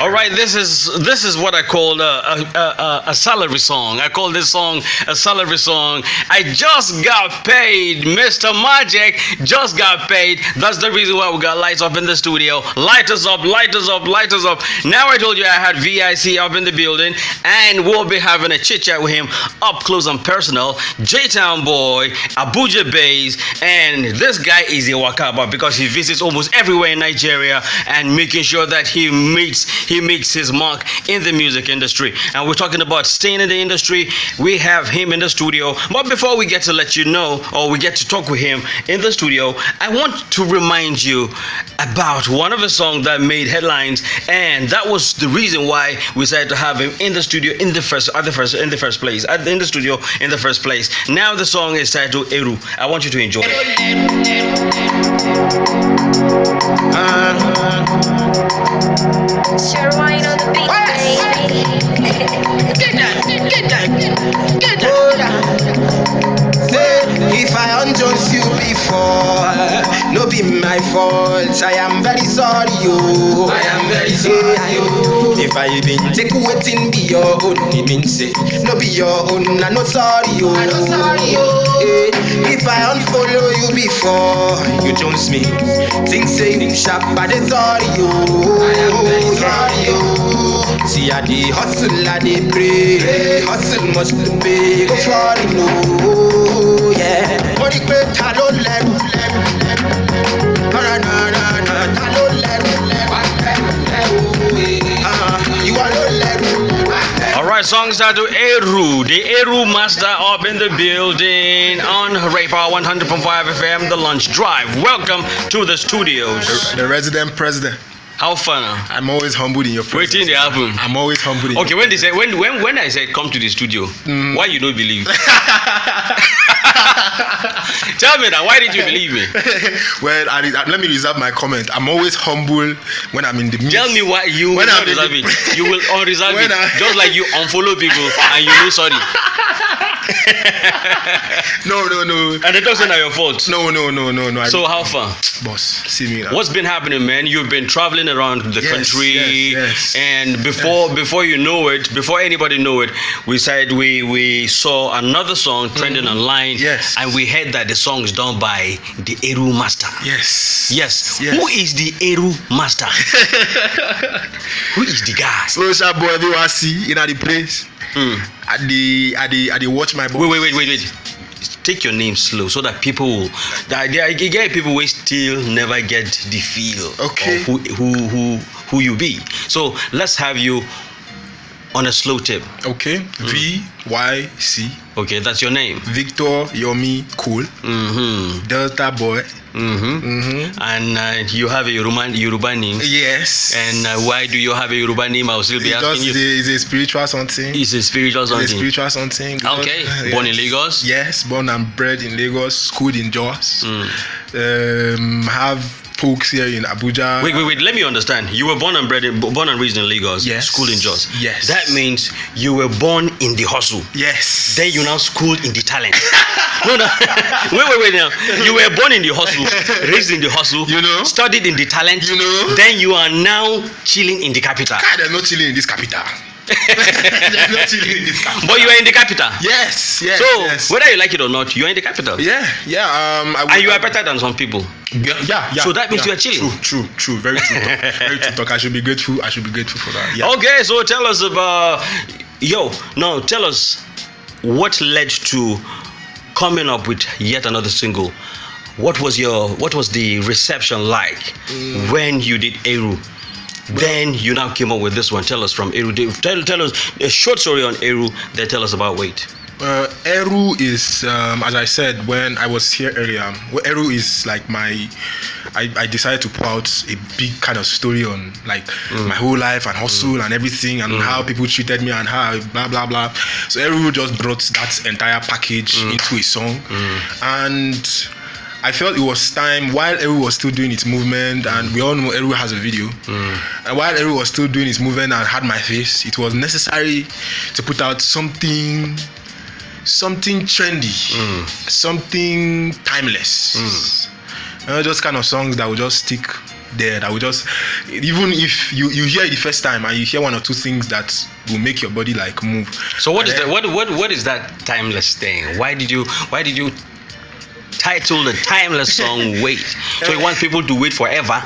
All right, this is what I call a salary song. I call this song a salary song. I just got paid. Mr. Magic just got paid. That's the reason why we got lights up in the studio. Light us up, light us up, light us up. Now I told you I had VIC up in the building, and we'll be having a chit chat with him up close and personal. J-Town boy, Abuja base, and this guy is a wakaba because he visits almost everywhere in Nigeria and making sure that he makes his mark in the music industry. And we're talking about staying in the industry. We have him in the studio. But before we get to let you know, or we get to talk with him in the studio, I want to remind you about one of the songs that made headlines, and that was the reason why we decided to have him in the studio in the first place. Now the song is titled Eru. I want you to enjoy it. Sure wine on the beat, baby. Get that. Say, if I unjust you before, no be my fault. I am very sorry, you. I am very sorry, you. If I even take waiting be your own, even say, no be your own, I'm not sorry, you. I'm not sorry, you. If I unfollow you before, you jones me. Things say you sharp, but it's sorry, you. I am very sorry, you. See, I dey hustle, I dey pray. Hustle must pay. Go for it, no, yeah. Money pay, talo let. Alright, songs titled Eru. The Eru Master up in the building on Raypower 100.5 FM, the lunch drive. Welcome to the studios. The resident president. How fun? I'm always humbled in your presence. Waiting the album. I'm always humbled in okay, when they say when I said come to the studio, why you don't believe? Tell me that. Why did you believe me? Well, let me reserve my comment. I'm always humble when I'm in the midst. Tell me why you will not reserve it. You will unreserve it. Just like you unfollow people and you know sorry. No. And it doesn't are your fault. No. So how far? Boss, see me now. What's been happening, man? You've been traveling around the country, yes. And before you know it, before anybody know it, we saw another song trending online, yes, and we heard that the song is done by the Eru Master. Yes. Who is the Eru Master? Who is the guy? Social boy VYC in the place. I dey watch my boy. Wait. Take your name slow so that people will. You get people will still never get the feel of who you be. So let's have you on a slow tip. Okay. VYC. Okay, that's your name. Victor Yomi Cool. Delta boy. And you have a Yoruba name. Yes. And why do you have a Yoruba name? I'll still be asking you. It's a spiritual something. It's a spiritual something. Okay. Yes. Born in Lagos? Yes, born and bred in Lagos, schooled in Jos. Have folks here in Abuja. Wait. Let me understand. You were born and raised in Lagos. Yes. Schooled in Jos. Yes. That means you were born in the hustle. Yes. Then you now schooled in the talent. No. Wait now. You were born in the hustle, raised in the hustle. You know. Studied in the talent. You know. Then you are now chilling in the capital. God, they're not chilling in this capital. They're not chilling in this capital. But you are in the capital. Yes. So whether you like it or not, you are in the capital. Yeah. And you are better than some people. Yeah. So that means you are chilling. True. Very true. Very true talk. I should be grateful for that. Yeah. Okay, so tell us about tell us what led to coming up with yet another single. What was the reception like when you did Eru? Then you now came up with this one. Tell us from Eru. Tell us a short story on Eru. Then tell us about Wait. Eru is, as I said when I was here earlier, Eru is like I decided to pour out a big kind of story on like my whole life and hustle and everything and how people treated me and how blah blah blah. So Eru just brought that entire package into a song, and I felt it was time, while Eru was still doing its movement, and we all know Eru has a video, and while Eru was still doing its movement and had my face, it was necessary to put out something trendy, something timeless. Those kind of songs that will just stick there, that will just, even if you hear it the first time and you hear one or two things that will make your body like move. So what is that? What is that timeless thing? Why did you title the timeless song "Wait"? So you want people to wait forever?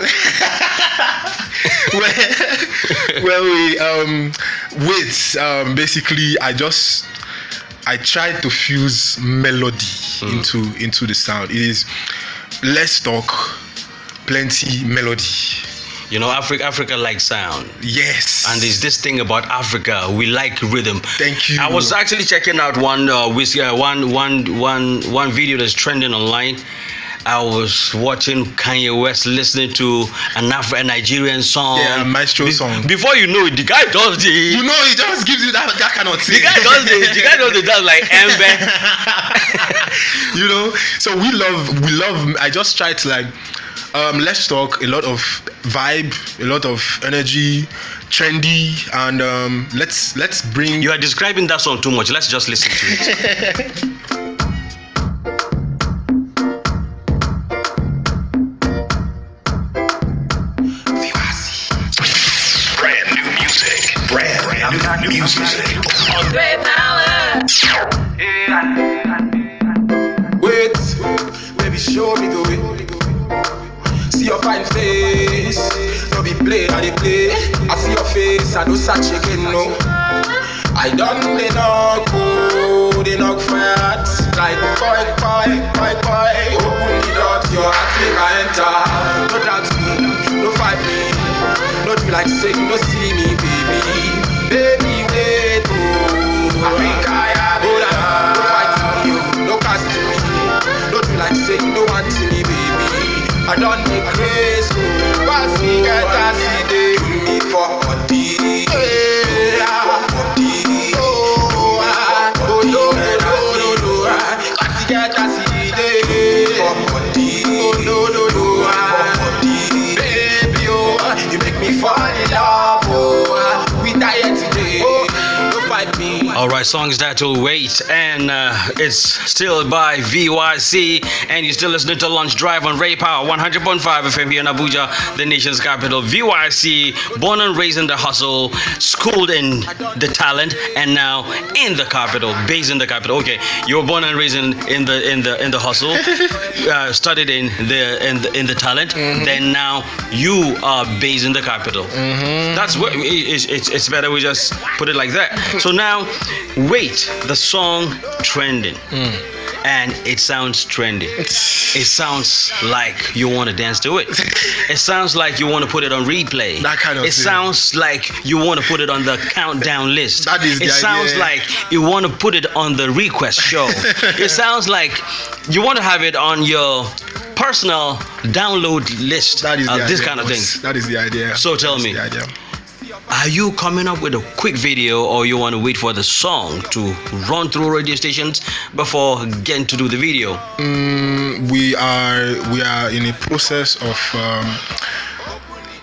Basically, I tried to fuse melody into the sound. It is less talk, plenty melody. You know, Africa likes sound. Yes. And there's this thing about Africa, we like rhythm. Thank you. I was actually checking out one video that's trending online. I was watching Kanye West listening to a Nigerian song. Yeah, a maestro song. Before you know it, the guy does the. You know, he just gives you that kind of thing. The guy does the dance like Embe. You know, so we love. I just try to like, let's talk a lot of vibe, a lot of energy, trendy, and let's bring. You are describing that song too much. Let's just listen to it. Brand new music. Raypower. Wait, baby, show me the way. See your fine face, no be play, how they play. I see your face, I know such again, no. I done they knock fat. Like boy. Open the door to your heart, make I enter. No doubt me, no fight me. No do like say you no see me, baby. Baby, wait, oh. Africa, yeah, no fight me, no cast me. No do like say you no want me, baby. I don't need grace, oh. Pass me, get that CD. Do me for body. For body. Oh, no. Pass me, get that CD. For body. Oh, no. For body. Baby, oh, you make me fall in love, oh. We die today, oh. Don't fight me. Alright, song is titled Wait, and it's still by VYC, and you're still listening to Lunch Drive on Raypower 100.5 FM here in Abuja, the nation's capital. VYC, born and raised in the hustle, schooled in the talent, and now in the capital, based in the capital. Okay, you were born and raised in the hustle, studied in the talent, then now you are based in the capital. That's what it's better we just put it like that. So now, Wait, the song trending, and it sounds trendy. It sounds like you want to dance to it. It sounds like you want to put it on replay. That kind of it thing. sounds like you want to put it on the countdown list. That is the it sounds idea. like you want to put it on the request show. It sounds like you want to have it on your personal download list. That is the idea, this kind of boss. thing. That is the idea. So tell That's me. the idea. Are you coming up with a quick video, or you want to wait for the song to run through radio stations before getting to do the video? We are in a process of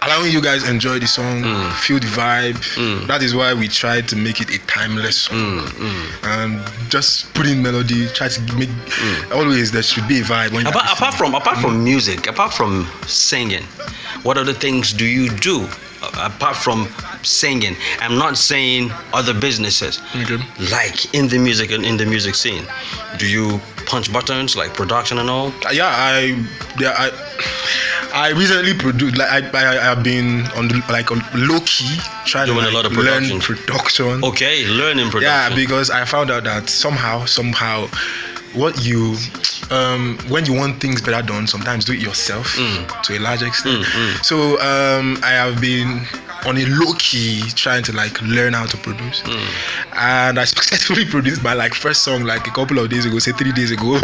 allowing you guys enjoy the song, feel the vibe. That is why we tried to make it a timeless song. And just put in melody, try to make always there should be a vibe. When Apart from music, apart from singing, what other things do you do? Apart from singing, I'm not saying other businesses. Okay. Like in the music scene, do you punch buttons like production and all? I recently produced. Like I have been on low key trying Doing to a lot of learn production. Okay, learning production. Yeah, because I found out that somehow what you when you want things better done, sometimes do it yourself to a large extent. So I have been on a low key trying to like learn how to produce, and I successfully produced my like first song like a couple of days ago, say 3 days ago.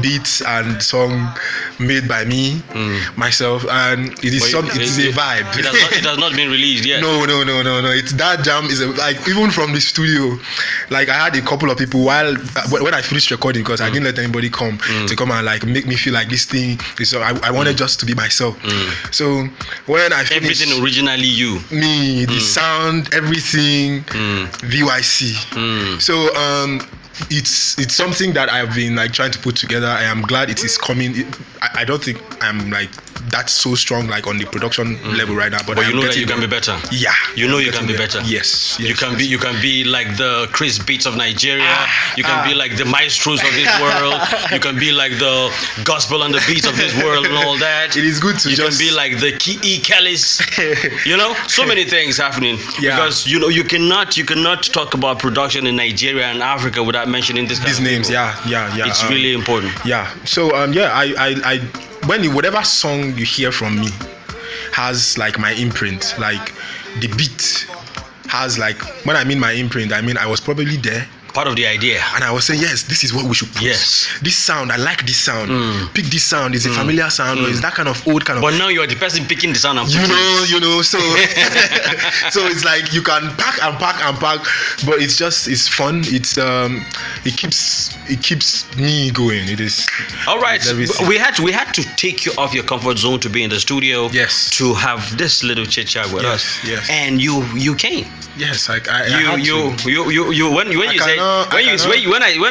Beats and song made by me myself, and it is a vibe. It has not been released yet. No. It's that jam is like even from the studio. Like I had a couple of people when I finished recording, because I didn't let anybody come to come and like make me feel like this thing is. I wanted just to be myself. So when I finished, everything originally you. Me, the sound, everything, VYC. So it's something that I've been like trying to put together. I am glad it is coming. I don't think I'm like that's so strong like on the production level right now, but you know that you can be better. Yeah, you know you can be better. Yes, you can be like the Chris Beats of Nigeria. You can be like the maestros of this world. You can be like the gospel and the beats of this world and all that. It is good to can be like the E. Kellys. So many things happening. Because you cannot talk about production in Nigeria and Africa without mentioning these names. Yeah. It's really important. Yeah. So I whatever song you hear from me has like my imprint. Like the beat has like, when I mean my imprint, I mean I was probably there. Part of the idea. And I was saying, yes, this is what we should put. Yes. This sound, I like this sound. Pick this sound. Is a familiar sound, or is that kind of old kind of. But now you're the person picking the sound and putting so so it's like you can pack, but it's fun. It's it keeps me going. It is. All right. We had to take you off your comfort zone to be in the studio. Yes. To have this little chit chat with us. Yes. And you came. Yes, when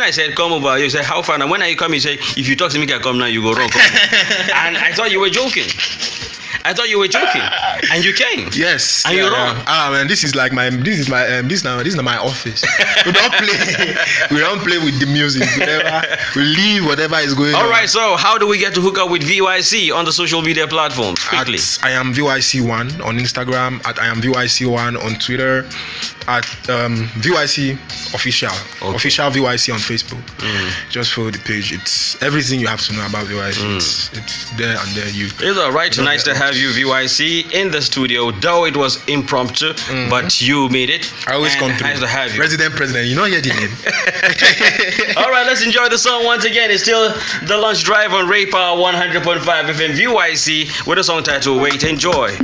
I said come over, you said how far, and when are you coming? You say if you talk to me, I come now. You go wrong. And I thought you were joking. And you came. Yes. And you're wrong. Man, this is not my office. We don't play with the music. We leave whatever is going on. All right. So how do we get to hook up with VYC on the social media platforms? Quickly. I am VYC1 on Instagram. At I am VYC1 on Twitter. At VYC official. Okay. Official VYC on Facebook. Just follow the page. It's everything you have to know about VYC. It's there and there. It's all right. Nice to have you, VYC, in the studio. Though it was impromptu, but you made it. I always come through. Nice to have you. President. You know hear the name. All right, let's enjoy the song once again. It's still the lunch drive on Raypower 100.5 FM VYC with a song titled Wait. Enjoy.